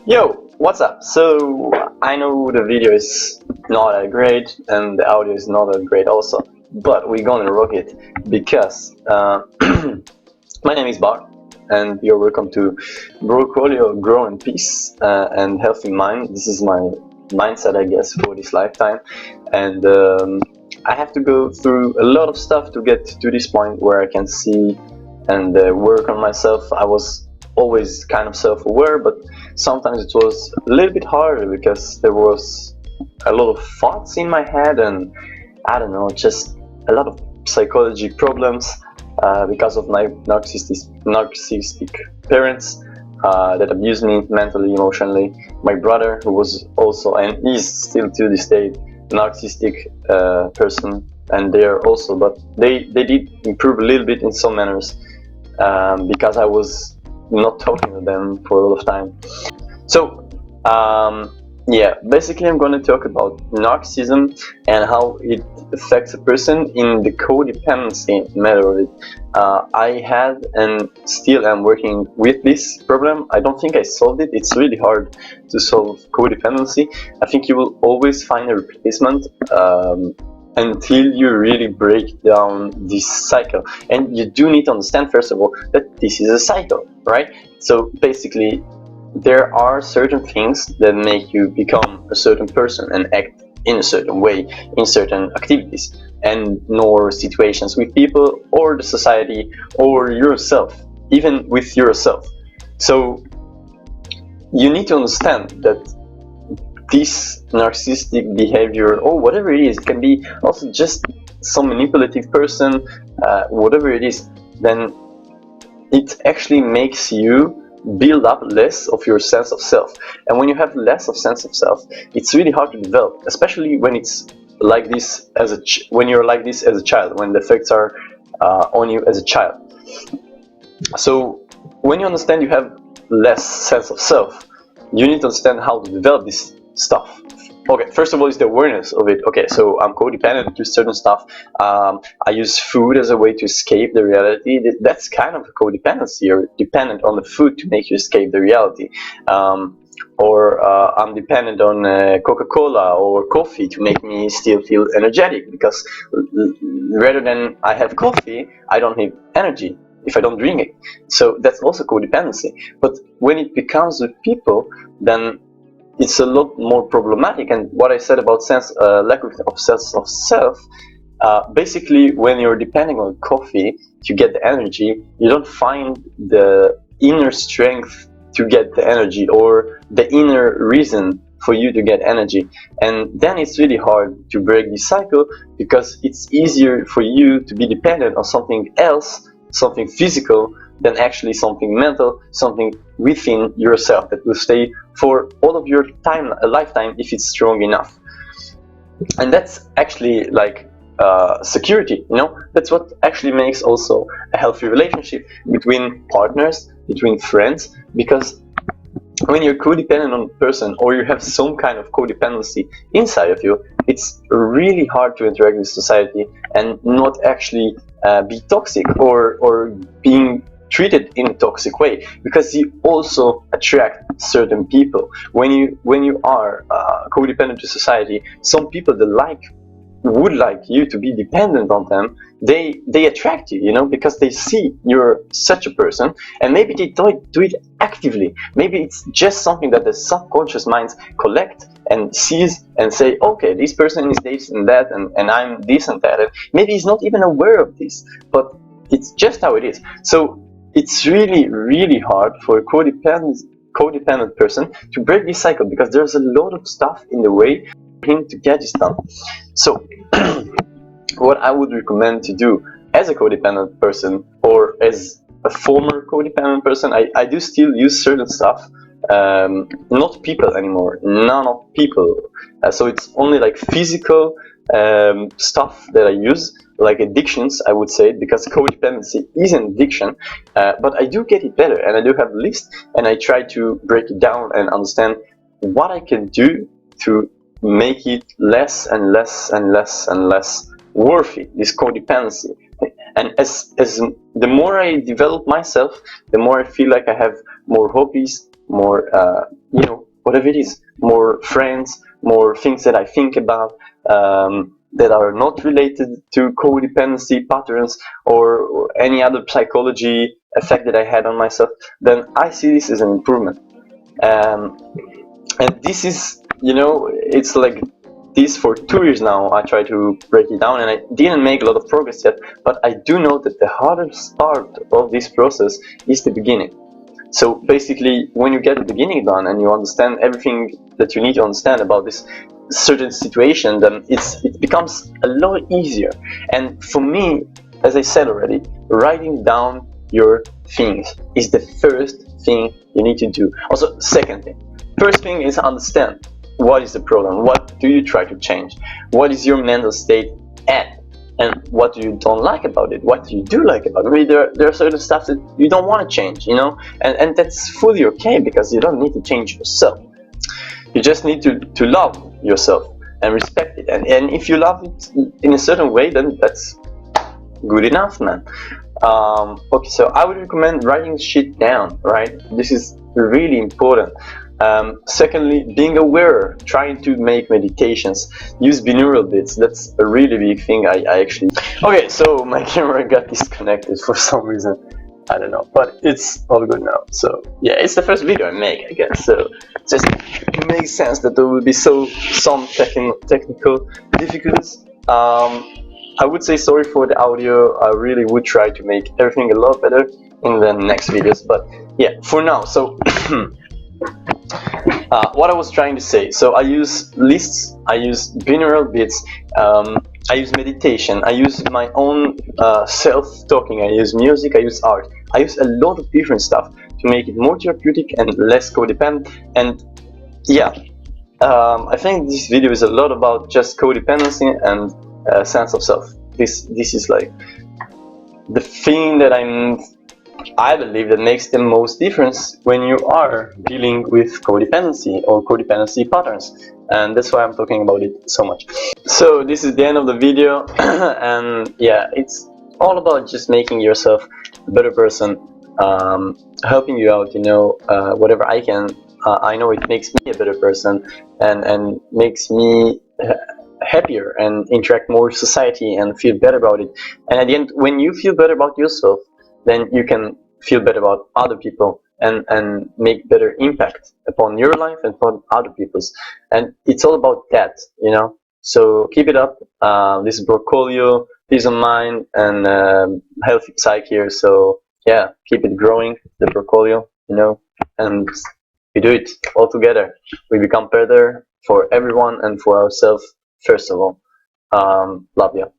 Yo, what's up? So, I know the video is not that great and the audio is not that great also, but we're gonna rock it because my name is Bart and you're welcome to Brocolio Grow in Peace and Healthy Mind. This is my mindset, I guess, for this lifetime, and I have to go through a lot of stuff to get to this point where I can see and work on myself. I was always kind of self-aware, but sometimes it was a little bit harder because there was a lot of thoughts in my head, and I don't know, just a lot of psychology problems because of my narcissistic parents that abused me mentally, emotionally. My brother, who was also and is still to this day narcissistic person, and they are also, but they did improve a little bit in some manners because I was not talking to them for a lot of time. So yeah, basically I'm going to talk about narcissism and how it affects a person in the codependency matter of it. I had and still am working with this problem. I don't think I solved it. It's really hard to solve codependency. I think you will always find a replacement until you really break down this cycle. And you do need to understand, first of all, that this is a cycle, right? So basically, there are certain things that make you become a certain person and act in a certain way in certain activities and nor situations with people or the society or yourself, even with yourself. So you need to understand that this narcissistic behavior, or whatever it is, it can be also just some manipulative person, whatever it is, then it actually makes you build up less of your sense of self. And when you have less of sense of self, it's really hard to develop, especially when it's like this when you're like this as a child, when the effects are on you as a child. So when you understand you have less sense of self, you need to understand how to develop this stuff. Okay, first of all is the awareness of it. Okay, so I'm codependent to certain stuff. I use food as a way to escape the reality. That's kind of a codependency. You're dependent on the food to make you escape the reality. Or I'm dependent on Coca-Cola or coffee to make me still feel energetic, because rather than I have coffee, I don't have energy if I don't drink it. So that's also codependency. But when it becomes with people, then it's a lot more problematic. And what I said about lack of sense of self, basically when you're depending on coffee to get the energy, you don't find the inner strength to get the energy or the inner reason for you to get energy. And then it's really hard to break this cycle, because it's easier for you to be dependent on something else, something physical, than actually something mental, something within yourself that will stay for all of your lifetime if it's strong enough. And that's actually like security, you know. That's what actually makes also a healthy relationship between partners, between friends, because when you're codependent on a person, or you have some kind of codependency inside of you, it's really hard to interact with society and not actually be toxic or being treated in a toxic way, because you also attract certain people. When you are codependent to society, some people that would like you to be dependent on them, they attract you, you know, because they see you're such a person, and maybe they don't do it actively. Maybe it's just something that the subconscious minds collect and sees and say, okay, this person is this and that, and I'm this and that, and maybe he's not even aware of this, but it's just how it is. So it's really, really hard for a codependent person to break this cycle, because there's a lot of stuff in the way for him to get this done. So what I would recommend to do as a codependent person, or as a former codependent person, I do still use certain stuff, not people anymore, none of people. So it's only like physical stuff that I use, like addictions, I would say, because codependency is an addiction. But I do get it better, and I do have a list, and I try to break it down and understand what I can do to make it less and less and less and less worthy, this codependency. And as the more I develop myself, the more I feel like I have more hobbies, more you know, whatever it is, more friends, more things that I think about, that are not related to codependency patterns or any other psychology effect that I had on myself, then I see this as an improvement. And this is, you know, it's like this for 2 years now. I try to break it down and I didn't make a lot of progress yet, but I do know that the hardest part of this process is the beginning. So basically, when you get the beginning done and you understand everything that you need to understand about this certain situation, then it becomes a lot easier. And for me, as I said already, writing down your things is the first thing you need to do. Also, second thing. First thing is understand what is the problem, what do you try to change, what is your mental state at, and what do you don't like about it, what do you do like about it. Maybe there are certain stuff that you don't want to change, you know, and that's fully okay, because you don't need to change yourself. You just need to love yourself and respect it, and if you love it in a certain way, then that's good enough, man. Okay, so I would recommend writing shit down, right? This is really important. Secondly, being aware, trying to make meditations, use binaural beats. That's a really big thing. I actually... Okay, so my camera got disconnected for some reason. I don't know, but it's all good now. So yeah, it's the first video I make, I guess. So just makes sense that there will be some technical difficulties. I would say sorry for the audio. I really would try to make everything a lot better in the next videos, but yeah, for now. So what I was trying to say, so I use lists, I use binaural beats, I use meditation, I use my own self-talking, I use music, I use art, I use a lot of different stuff to make it more therapeutic and less codependent. And yeah, I think this video is a lot about just codependency and sense of self. This is like the thing that I believe that makes the most difference when you are dealing with codependency or codependency patterns, and that's why I'm talking about it so much. So this is the end of the video, and yeah, it's all about just making yourself a better person, helping you out, you know, whatever I can. I know it makes me a better person and makes me happier and interact more with society and feel better about it. And at the end, when you feel better about yourself, then you can feel better about other people and make better impact upon your life and upon other people's. And it's all about that, you know. So keep it up. This is Brocolio, peace of mind, and healthy psyche here. So yeah, keep it growing, the Brocolio, you know, and we do it all together. We become better for everyone and for ourselves first of all. Love you.